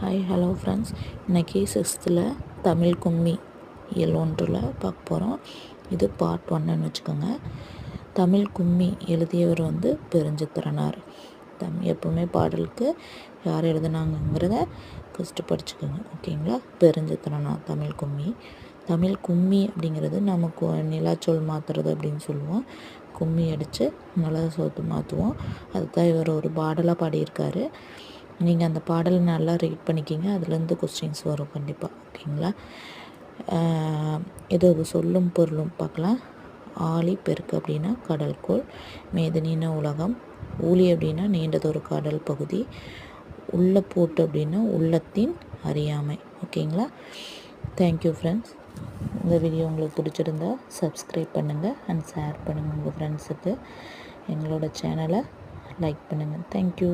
Hi hello friends, இன்றைக்கி 6th Tamil கும்மி இயல் 1 பார்க்க போகிறோம். இது பார்ட் 1ன்னு வச்சுக்கோங்க. தமிழ் கும்மி எழுதியவர் பெருஞ்சித்திரனார். எப்போவுமே பாடலுக்கு யார் எழுதுனாங்கிறத ஃபஸ்ட்டு படிச்சுக்கோங்க, ஓகேங்களா? பெருஞ்சித்திரனார் தமிழ் கும்மி. தமிழ் கும்மி அப்படிங்கிறது நமக்கு நிலாச்சொல் மாற்றுறது அப்படின்னு சொல்லுவோம். கும்மி அடித்து நிலா சோத்து மாற்றுவோம். அதுதான் இவர் ஒரு பாடலாக பாடியிருக்காரு. நீங்கள் அந்த பாடலை நல்லா ரீட் பண்ணிக்கிங்க, அதுலேருந்து கொஸ்டின்ஸ் வரும் கண்டிப்பாக, ஓகேங்களா? இது சொல்லும் பொருளும் பார்க்கலாம். ஆழி பெருக்கு அப்படின்னா கடல்கோள், மேதினின்னா உலகம், ஊழி அப்படின்னா நீண்டதொரு கடல் பகுதி, உள்ள பூட்டு அப்படின்னா உள்ளத்தின் அறியாமை, ஓகேங்களா? Thank you friends. இந்த வீடியோ உங்களுக்கு பிடிச்சிருந்தா சப்ஸ்கிரைப் பண்ணுங்கள் அண்ட் ஷேர் பண்ணுங்கள் உங்கள் ஃப்ரெண்ட்ஸுக்கு. எங்களோட சேனலை லைக் பண்ணுங்கள். தேங்க்யூ.